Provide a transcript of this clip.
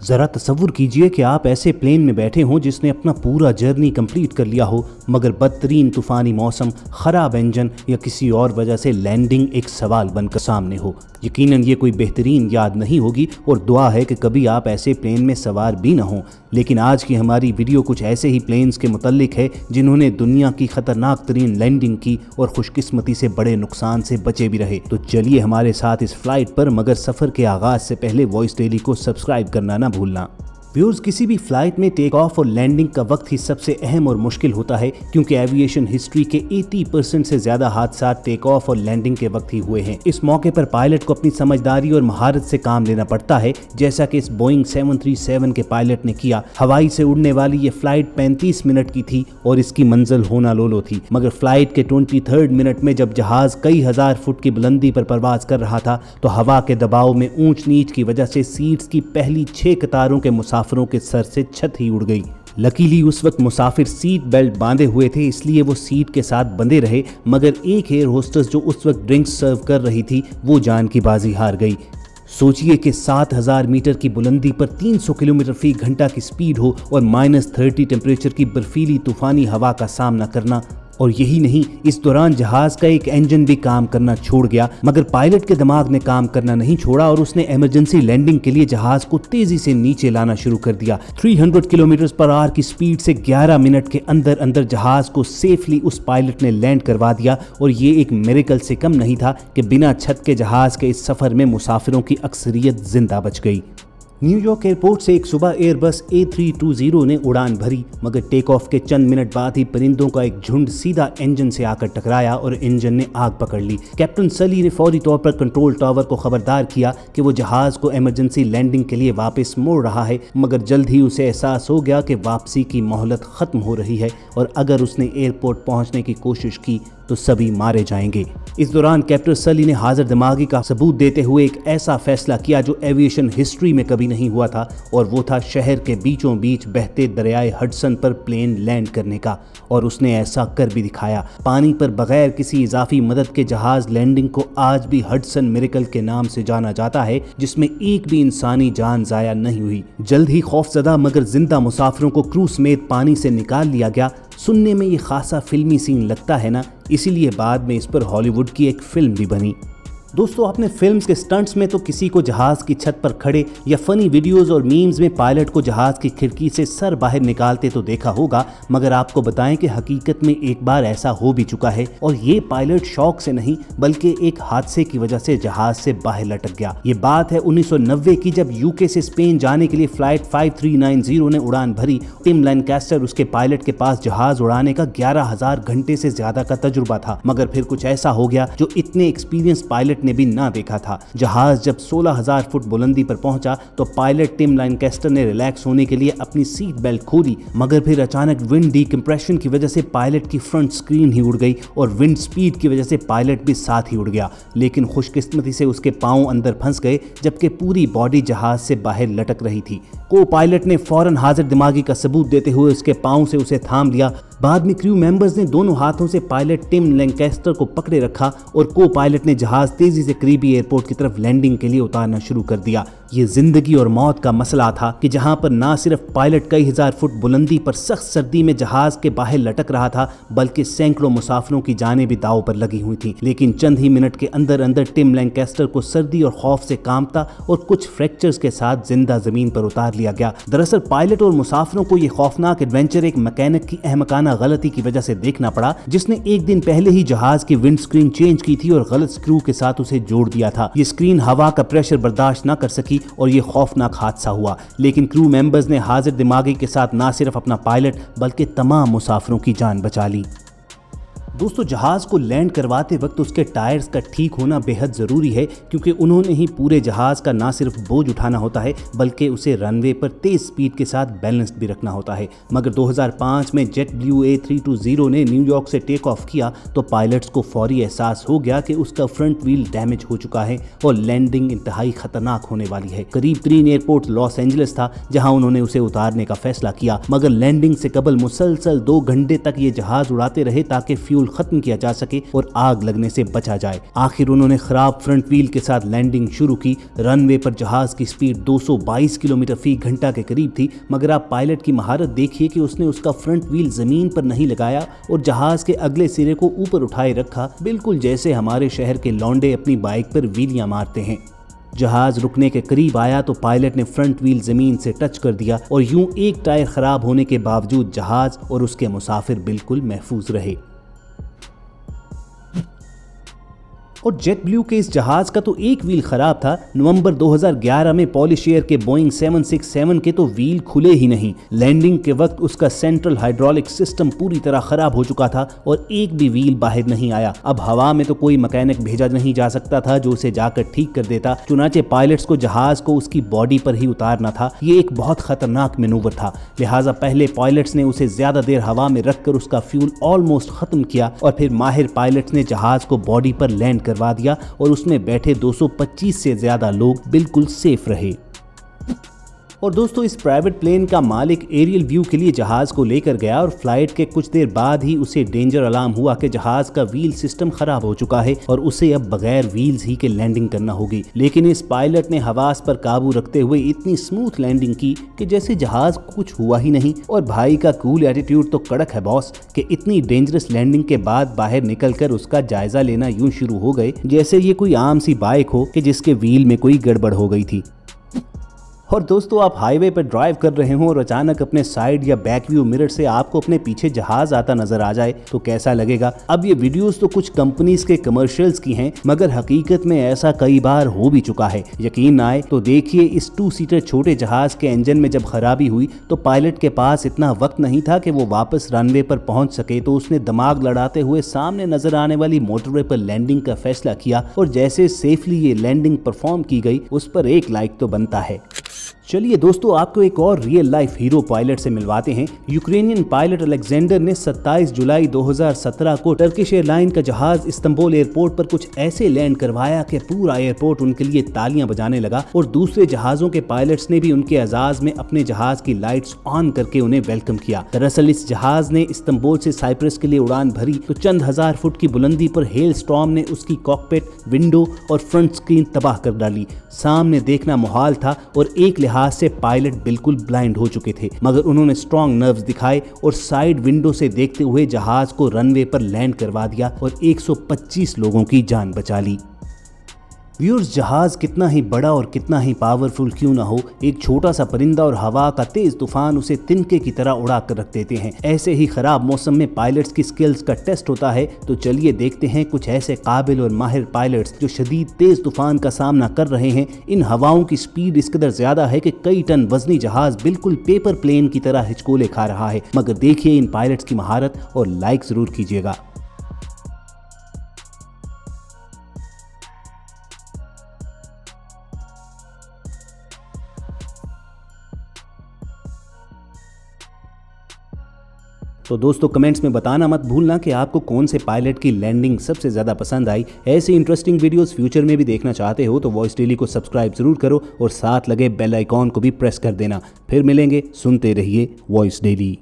जरा तसव्वुर कीजिए कि आप ऐसे प्लेन में बैठे हों जिसने अपना पूरा जर्नी कंप्लीट कर लिया हो, मगर बदतरीन तूफानी मौसम, खराब इंजन या किसी और वजह से लैंडिंग एक सवाल बनकर सामने हो। यकीनन ये कोई बेहतरीन याद नहीं होगी और दुआ है कि कभी आप ऐसे प्लेन में सवार भी ना हों। लेकिन आज की हमारी वीडियो कुछ ऐसे ही प्लेन्स के मुतल्लिक है जिन्होंने दुनिया की खतरनाक तरीन लैंडिंग की और खुशकिस्मती से बड़े नुकसान से बचे भी रहे। तो चलिए हमारे साथ इस फ्लाइट पर, मगर सफ़र के आगाज़ से पहले वॉइस डेली को सब्सक्राइब करना ना भूलना। व्यूअर्स, किसी भी फ्लाइट में टेक ऑफ और लैंडिंग का वक्त ही सबसे अहम और मुश्किल होता है, क्योंकि एविएशन हिस्ट्री के 80% से ज्यादा हादसा टेक ऑफ और लैंडिंग के वक्त ही हुए हैं। इस मौके पर पायलट को अपनी समझदारी और महारत से काम लेना पड़ता है, जैसा कि इस बोइंग 737 के पायलट ने किया। हवाई से उड़ने वाली ये फ्लाइट 35 मिनट की थी और इसकी मंजिल होनालोलो थी, मगर फ्लाइट के 23rd मिनट में जब जहाज कई हजार फुट की बुलंदी पर परवाज कर रहा था तो हवा के दबाव में ऊंच नीच की वजह से सीट्स की पहली 6 कतारों के मुसाफिरों के सर से छत ही उड़ गई। लकीली उस वक्त मुसाफिर सीट बेल्ट बांधे हुए थे, इसलिए वो सीट के साथ बंधे रहे, मगर एक एयर होस्टेस जो उस वक्त ड्रिंक्स सर्व कर रही थी वो जान की बाजी हार गई। सोचिए कि 7000 मीटर की बुलंदी पर 300 किलोमीटर फी घंटा की स्पीड हो और -30 टेम्परेचर की बर्फीली तूफानी हवा का सामना करना। और यही नहीं, इस दौरान जहाज का एक इंजन भी काम करना छोड़ गया, मगर पायलट के दिमाग ने काम करना नहीं छोड़ा और उसने इमरजेंसी लैंडिंग के लिए जहाज को तेजी से नीचे लाना शुरू कर दिया। 300 किलोमीटर पर आवर की स्पीड से 11 मिनट के अंदर अंदर जहाज को सेफली उस पायलट ने लैंड करवा दिया। और ये एक मिरेकल से कम नहीं था कि बिना छत के जहाज के इस सफर में मुसाफिरों की अक्सरियत जिंदा बच गई। न्यूयॉर्क एयरपोर्ट से एक सुबह एयरबस A320 ने उड़ान भरी, मगर टेक ऑफ के चंद मिनट बाद ही परिंदों का एक झुंड सीधा इंजन से आकर टकराया और इंजन ने आग पकड़ ली। कैप्टन सली ने फौरी तौर पर कंट्रोल टावर को खबरदार किया कि वो जहाज को इमरजेंसी लैंडिंग के लिए वापस मोड़ रहा है, मगर जल्द ही उसे एहसास हो गया कि वापसी की मोहलत खत्म हो रही है और अगर उसने एयरपोर्ट पहुंचने की कोशिश की तो सभी मारे जाएंगे। इस दौरान कैप्टन सली ने हाजिर दिमागी का सबूत देते हुए एक ऐसा फैसला किया जो एविएशन हिस्ट्री में कभी नहीं हुआ था, और वो था शहर के बीचों बीच बहते दरियाए हडसन पर प्लेन लैंड करने का। और उसने ऐसा कर भी दिखाया। पानी पर बगैर किसी इजाफी मदद के जहाज लैंडिंग को आज भी हडसन मिरेकल के नाम से जाना जाता है, जिसमें एक भी इंसानी जान जाया नहीं हुई। जल्द ही खौफजदा मगर जिंदा मुसाफिरों को क्रू समेत पानी से निकाल लिया गया। सुनने में ये खासा फिल्मी सीन लगता है ना, इसीलिए बाद में इस पर हॉलीवुड की एक फिल्म भी बनी। दोस्तों, आपने फिल्म्स के स्टंट्स में तो किसी को जहाज की छत पर खड़े या फनी वीडियोस और मीम्स में पायलट को जहाज की खिड़की से सर बाहर निकालते तो देखा होगा, मगर आपको बताएं कि हकीकत में एक बार ऐसा हो भी चुका है। और ये पायलट शौक से नहीं बल्कि एक हादसे की वजह से जहाज से बाहर लटक गया। ये बात है 1990 की, जब यूके से स्पेन जाने के लिए फ्लाइट 5390 ने उड़ान भरी। टिम लैनकास्टर उसके पायलट के पास जहाज उड़ाने का 11000 घंटे से ज्यादा का तजुर्बा था, मगर फिर कुछ ऐसा हो गया जो इतने एक्सपीरियंस पायलट ने भी ना देखा था। जहाज जब 16000 फुट बुलंदी पर पहुंचा तो पायलट टिम लैनकास्टर ने रिलैक्स होने के लिए अपनी सीट बेल्ट खोली, मगर फिर अचानक विंड डिकम्प्रेशन की वजह से पायलट की फ्रंट स्क्रीन ही उड़ गई और विंड स्पीड की वजह से पायलट भी साथ ही उड़ गया। लेकिन खुशकिस्मती से उसके पांव अंदर फंस गए, जबकि पूरी बॉडी जहाज से बाहर लटक रही थी। को पायलट ने फौरन हाजिर दिमागी का सबूत देते हुए उसके पांव से उसे थाम लिया। बाद में क्रू मेंबर्स ने दोनों हाथों से पायलट टिम लैनकास्टर को पकड़े रखा और को पायलट ने जहाज तेजी से करीबी एयरपोर्ट की तरफ लैंडिंग के लिए उतारना शुरू कर दिया। ये जिंदगी और मौत का मसला था कि जहां पर ना सिर्फ पायलट कई हजार फुट बुलंदी पर सख्त सर्दी में जहाज के बाहर लटक रहा था, बल्कि सैकड़ों मुसाफिरों की जानें भी दांव पर लगी हुई थी। लेकिन चंद ही मिनट के अंदर अंदर टिम लैनकास्टर को सर्दी और खौफ से कांपता और कुछ फ्रैक्चर्स के साथ जिंदा जमीन पर उतार लिया गया। दरअसल पायलट और मुसाफिरों को यह खौफनाक एडवेंचर एक मैकेनिक की अहमकाना गलती की वजह से देखना पड़ा, जिसने एक दिन पहले ही जहाज की विंड स्क्रीन चेंज की थी और गलत स्क्रू के साथ उसे जोड़ दिया था। ये स्क्रीन हवा का प्रेशर बर्दाश्त न कर सकी और ये खौफनाक हादसा हुआ। लेकिन क्रू मेंबर्स ने हाजिर दिमागी के साथ न सिर्फ अपना पायलट बल्कि तमाम मुसाफिरों की जान बचा ली। दोस्तों, जहाज को लैंड करवाते वक्त उसके टायर्स का ठीक होना बेहद ज़रूरी है, क्योंकि उन्होंने ही पूरे जहाज का ना सिर्फ बोझ उठाना होता है बल्कि उसे रनवे पर तेज स्पीड के साथ बैलेंस्ड भी रखना होता है। मगर 2005 में जेट ब्लू A320 ने न्यूयॉर्क से टेक ऑफ किया तो पायलट्स को फौरी एहसास हो गया कि उसका फ्रंट व्हील डैमेज हो चुका है और लैंडिंग इंतहाई खतरनाक होने वाली है। करीब तरीन एयरपोर्ट लॉस एंजलिस था, जहां उन्होंने उसे उतारने का फैसला किया, मगर लैंडिंग से कबल मुसलसल 2 घंटे तक ये जहाज उड़ाते रहे ताकि फ्यूल बिल्कुल खत्म किया जा सके और आग लगने से बचा जाए। आखिर उन्होंने खराब फ्रंट व्हील के साथ लैंडिंग शुरू की। रनवे पर जहाज की स्पीड 222 किलोमीटर फी घंटा के करीब थी, मगर आप पायलट की महारत देखिए कि उसने उसका फ्रंट व्हील जमीन पर नहीं लगाया और जहाज के अगले सिरे को ऊपर उठाए रखा, बिल्कुल जैसे हमारे शहर के लौंडे अपनी बाइक पर व्हीलियां मारते हैं। जहाज रुकने के करीब आया तो पायलट ने फ्रंट व्हील जमीन से टच कर दिया और यूं एक टायर खराब होने के बावजूद जहाज और उसके मुसाफिर बिल्कुल महफूज रहे। और जेट ब्लू के इस जहाज का तो एक व्हील खराब था। नवंबर 2011 में पॉलिश एयर के बोइंग 767 के तो व्हील खुले ही नहीं। लैंडिंग के वक्त उसका सेंट्रल हाइड्रोलिक सिस्टम पूरी तरह खराब हो चुका था और एक भी व्हील बाहर नहीं आया। अब हवा में तो कोई मैकेनिक भेजा नहीं जा सकता था जो उसे जाकर ठीक कर देता। चुनाचे पायलट्स को जहाज को उसकी बॉडी पर ही उतारना था। ये एक बहुत खतरनाक मैनूवर था, लिहाजा पहले पायलट्स ने उसे ज्यादा देर हवा में रखकर उसका फ्यूल ऑलमोस्ट खत्म किया और फिर माहिर पायलट्स ने जहाज को बॉडी पर लैंड करवा दिया और उसमें बैठे 225 से ज्यादा लोग बिल्कुल सेफ रहे। और दोस्तों, इस प्राइवेट प्लेन का मालिक एरियल व्यू के लिए जहाज को लेकर गया और फ्लाइट के कुछ देर बाद ही उसे डेंजर अलार्म हुआ कि जहाज का व्हील सिस्टम खराब हो चुका है और उसे अब बगैर व्हील्स ही के लैंडिंग करना होगी। लेकिन इस पायलट ने हवास पर काबू रखते हुए इतनी स्मूथ लैंडिंग की कि जैसे जहाज को कुछ हुआ ही नहीं। और भाई का कूल एटीट्यूड तो कड़क है बॉस, कि इतनी डेंजरस लैंडिंग के बाद बाहर निकलकर उसका जायजा लेना यूं शुरू हो गए जैसे ये कोई आम सी बाइक हो कि जिसके व्हील में कोई गड़बड़ हो गई थी। और दोस्तों, आप हाईवे पर ड्राइव कर रहे हो और अचानक अपने साइड या बैक व्यू मिरर से आपको अपने पीछे जहाज आता नजर आ जाए तो कैसा लगेगा। अब ये वीडियोस तो कुछ कंपनीज के कमर्शियल्स की हैं, मगर हकीकत में ऐसा कई बार हो भी चुका है। यकीन ना आए तो देखिए, इस 2 सीटर छोटे जहाज के इंजन में जब खराबी हुई तो पायलट के पास इतना वक्त नहीं था कि वो वापस रनवे पर पहुंच सके, तो उसने दिमाग लड़ाते हुए सामने नजर आने वाली मोटरवे पर लैंडिंग का फैसला किया और जैसे सेफली ये लैंडिंग परफॉर्म की गई उस पर एक लाइक तो बनता है। चलिए दोस्तों, आपको एक और रियल लाइफ हीरो पायलट से मिलवाते हैं। यूक्रेनियन पायलट अलेक्जेंडर ने 27 जुलाई 2017 को टर्किश एयरलाइन का जहाज इस्तांबुल एयरपोर्ट पर कुछ ऐसे लैंड करवाया कि पूरा एयरपोर्ट उनके लिए तालियां बजाने लगा और दूसरे जहाजों के पायलट्स ने भी उनके एजाज में अपने जहाज की लाइट्स ऑन करके उन्हें वेलकम किया। दरअसल इस जहाज ने इस्तांबुल से साइप्रस के लिए उड़ान भरी तो चंद हजार फुट की बुलंदी पर हेल स्टॉर्म ने उसकी कॉकपिट, विंडो और फ्रंट स्क्रीन तबाह कर डाली। सामने देखना मुहाल था और एक लिहाज से पायलट बिल्कुल ब्लाइंड हो चुके थे, मगर उन्होंने स्ट्रॉन्ग नर्व्स दिखाए और साइड विंडो से देखते हुए जहाज को रनवे पर लैंड करवा दिया और 125 लोगों की जान बचा ली। व्यूअर्स, जहाज कितना ही बड़ा और कितना ही पावरफुल क्यों ना हो, एक छोटा सा परिंदा और हवा का तेज तूफान उसे तिनके की तरह उड़ा कर रख देते हैं। ऐसे ही खराब मौसम में पायलट्स की स्किल्स का टेस्ट होता है। तो चलिए देखते हैं कुछ ऐसे काबिल और माहिर पायलट्स जो शदीद तेज तूफान का सामना कर रहे हैं। इन हवाओं की स्पीड इस कदर ज्यादा है कि कई टन वजनी जहाज बिल्कुल पेपर प्लेन की तरह हिचकोले खा रहा है। मगर देखिए इन पायलट्स की महारत और लाइक जरूर कीजिएगा। तो दोस्तों, कमेंट्स में बताना मत भूलना कि आपको कौन से पायलट की लैंडिंग सबसे ज़्यादा पसंद आई। ऐसे इंटरेस्टिंग वीडियोस फ्यूचर में भी देखना चाहते हो तो वॉइस डेली को सब्सक्राइब जरूर करो और साथ लगे बेल आइकॉन को भी प्रेस कर देना। फिर मिलेंगे, सुनते रहिए वॉइस डेली।